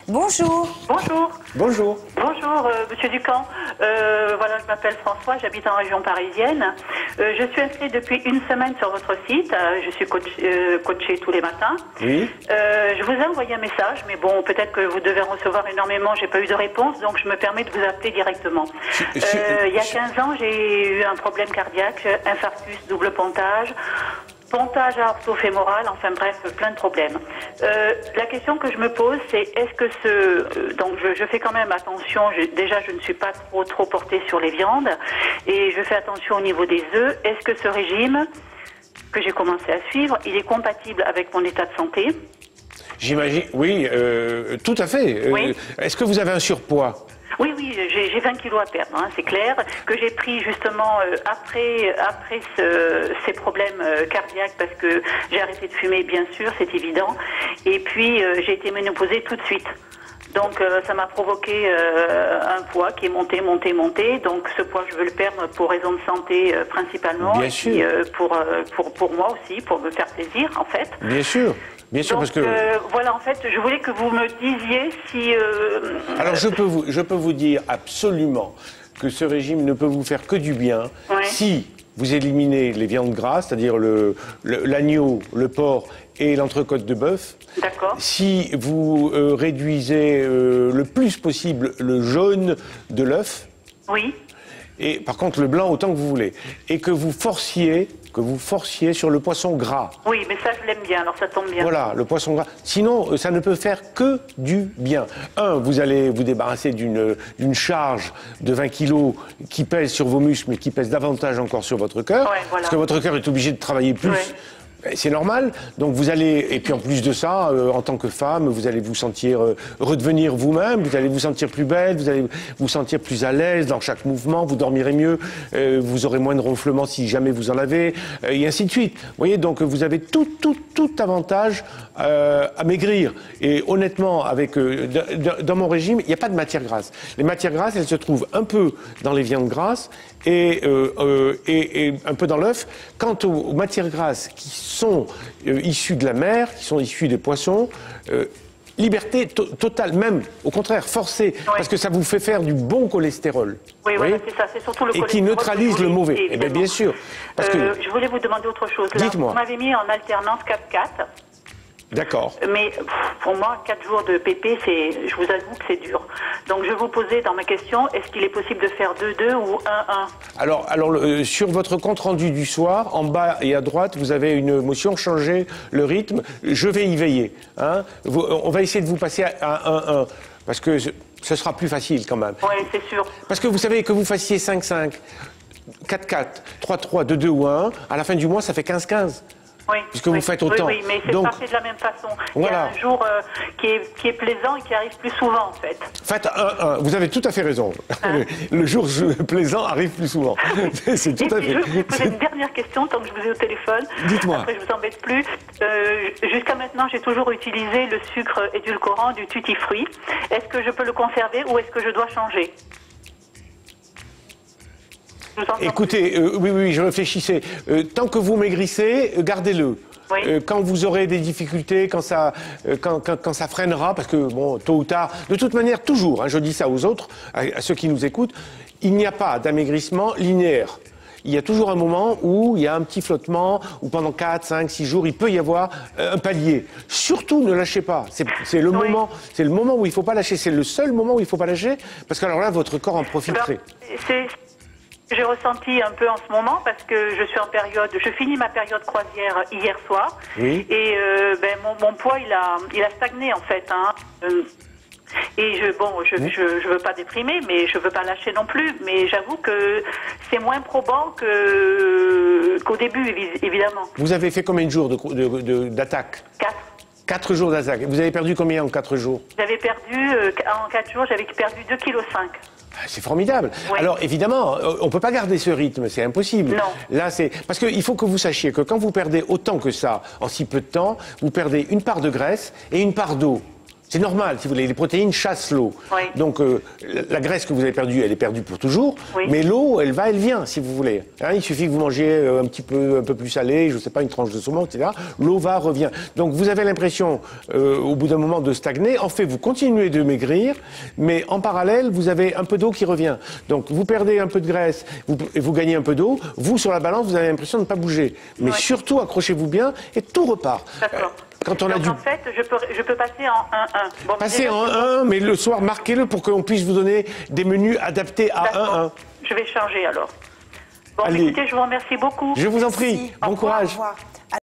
Bonjour. Bonjour. Bonjour. Bonjour, Monsieur Ducamp. Voilà, je m'appelle François, j'habite en région parisienne. Je suis inscrite depuis une semaine sur votre site. Je suis coachée tous les matins. Oui. Je vous ai envoyé un message, mais bon, peut-être que vous devez en recevoir énormément. J'ai pas eu de réponse, donc je me permets de vous appeler directement. Il y a 15 ans, j'ai eu un problème cardiaque, infarctus, double pontage. Pontage aortofémoral, enfin bref, plein de problèmes. La question que je me pose, c'est est-ce que donc je fais quand même attention, déjà je ne suis pas trop portée sur les viandes, et je fais attention au niveau des œufs. Est-ce que ce régime que j'ai commencé à suivre, il est compatible avec mon état de santé? J'imagine, oui, tout à fait. Oui. Est-ce que vous avez un surpoids? Oui, j'ai 20 kilos à perdre, hein, c'est clair, que j'ai pris justement après ces problèmes cardiaques, parce que j'ai arrêté de fumer, bien sûr, c'est évident, et puis j'ai été ménopausée tout de suite. Donc ça m'a provoqué un poids qui est monté, donc ce poids je veux le perdre pour raison de santé principalement, Bien et sûr. puis pour moi aussi, pour me faire plaisir en fait. Bien sûr. Bien sûr, Donc, parce que... voilà, en fait, je voulais que vous me disiez si... Alors, je peux vous dire absolument que ce régime ne peut vous faire que du bien si vous éliminez les viandes grasses, c'est-à-dire l'agneau, le porc et l'entrecôte de bœuf. D'accord. Si vous réduisez le plus possible le jaune de l'œuf. Oui. Et par contre, le blanc autant que vous voulez. Et que vous forciez sur le poisson gras. Oui, mais ça, je l'aime bien, alors ça tombe bien. Voilà, le poisson gras. Sinon, ça ne peut faire que du bien. Vous allez vous débarrasser d'une charge de 20 kilos qui pèse sur vos muscles, mais qui pèse davantage encore sur votre cœur. Ouais, voilà. Parce que votre cœur est obligé de travailler plus. Ouais. C'est normal. Donc vous allez, et puis en plus de ça, en tant que femme, vous allez vous sentir redevenir vous-même, vous allez vous sentir plus belle, vous allez vous sentir plus à l'aise dans chaque mouvement, vous dormirez mieux, vous aurez moins de ronflements si jamais vous en avez, et ainsi de suite. Vous voyez, donc vous avez tout avantage à maigrir. Et honnêtement, dans mon régime, il n'y a pas de matière grasse. Les matières grasses, elles se trouvent un peu dans les viandes grasses et un peu dans l'œuf. Quant aux matières grasses qui sont issues de la mer, qui sont issues des poissons, liberté totale, même au contraire, forcée, parce que ça vous fait faire du bon cholestérol. Oui, voilà, c'est ça, c'est surtout le cholestérol. Et qui neutralise le mauvais. Eh bien, bien sûr. Parce que... je voulais vous demander autre chose. Là, Dites-moi. vous m'avez mis en alternance 4-4. D'accord. Mais pour moi, 4 jours de PP, je vous avoue que c'est dur. Donc je vous posais dans ma question, est-ce qu'il est possible de faire 2-2 ou 1-1? Alors sur votre compte rendu du soir, en bas et à droite, vous avez une motion changer le rythme. Je vais y veiller. Hein. On va essayer de vous passer à 1-1. Parce que ce sera plus facile quand même. Oui, c'est sûr. Parce que vous savez que vous fassiez 5-5, 4-4, 3-3, 2-2 ou 1-1, à la fin du mois, ça fait 15-15. Oui, puisque vous faites autant. Oui, mais c'est donc, pas fait de la même façon. Voilà. Il y a un jour qui est plaisant et qui arrive plus souvent, en fait. Faites 1-1. Vous avez tout à fait raison. Le jour plaisant arrive plus souvent. C'est tout à fait. Je vais vous poser une dernière question, tant que je vous ai au téléphone. Dites-moi. Après, je vous embête plus. Jusqu'à maintenant, j'ai toujours utilisé le sucre édulcorant du Tutti Fruit. Est-ce que je peux le conserver ou est-ce que je dois changer? Écoutez, oui, je réfléchissais. Tant que vous maigrissez, gardez-le. Oui. Quand vous aurez des difficultés, quand ça freinera, parce que, bon, tôt ou tard, de toute manière, toujours, hein, je dis ça aux autres, à ceux qui nous écoutent, il n'y a pas d'amaigrissement linéaire. Il y a toujours un moment où il y a un petit flottement, où pendant 4, 5, 6 jours, il peut y avoir un palier. Surtout, ne lâchez pas. C'est le moment où il ne faut pas lâcher. C'est le seul moment où il ne faut pas lâcher, parce que alors là, votre corps en profiterait. J'ai ressenti un peu en ce moment parce que je finis ma période croisière hier soir. Oui. Et mon poids il a stagné en fait. Hein. Et je veux pas déprimer, mais je veux pas lâcher non plus. Mais j'avoue que c'est moins probant qu'au début, évidemment. Vous avez fait combien de jours d'attaque? 4. 4 jours d'attaque. Vous avez perdu combien en 4 jours? J'avais perdu, en 4 jours, j'avais perdu 2,5 kg. C'est formidable. Oui. Alors évidemment, on ne peut pas garder ce rythme, c'est impossible. Non. Là, parce qu'il faut que vous sachiez que quand vous perdez autant que ça en si peu de temps, vous perdez une part de graisse et une part d'eau. C'est normal, si vous voulez. Les protéines chassent l'eau. Oui. Donc, la graisse que vous avez perdue, elle est perdue pour toujours. Oui. Mais l'eau, elle va, elle vient, si vous voulez. Hein, il suffit que vous mangiez un peu plus salé, je ne sais pas, une tranche de saumon, etc. L'eau va, revient. Donc, vous avez l'impression, au bout d'un moment, de stagner. En fait, vous continuez de maigrir, mais en parallèle, vous avez un peu d'eau qui revient. Donc, vous perdez un peu de graisse, vous gagnez un peu d'eau. Vous, sur la balance, vous avez l'impression de ne pas bouger. Mais surtout, accrochez-vous bien et tout repart. D'accord. Quand on Donc, en fait, je peux passer en 1-1. Bon, passez en 1-1, mais le soir, marquez-le pour qu'on puisse vous donner des menus adaptés à 1-1. Je vais changer alors. Bon, allez. Écoutez, je vous remercie beaucoup. Je vous en prie. Bon courage. Au revoir.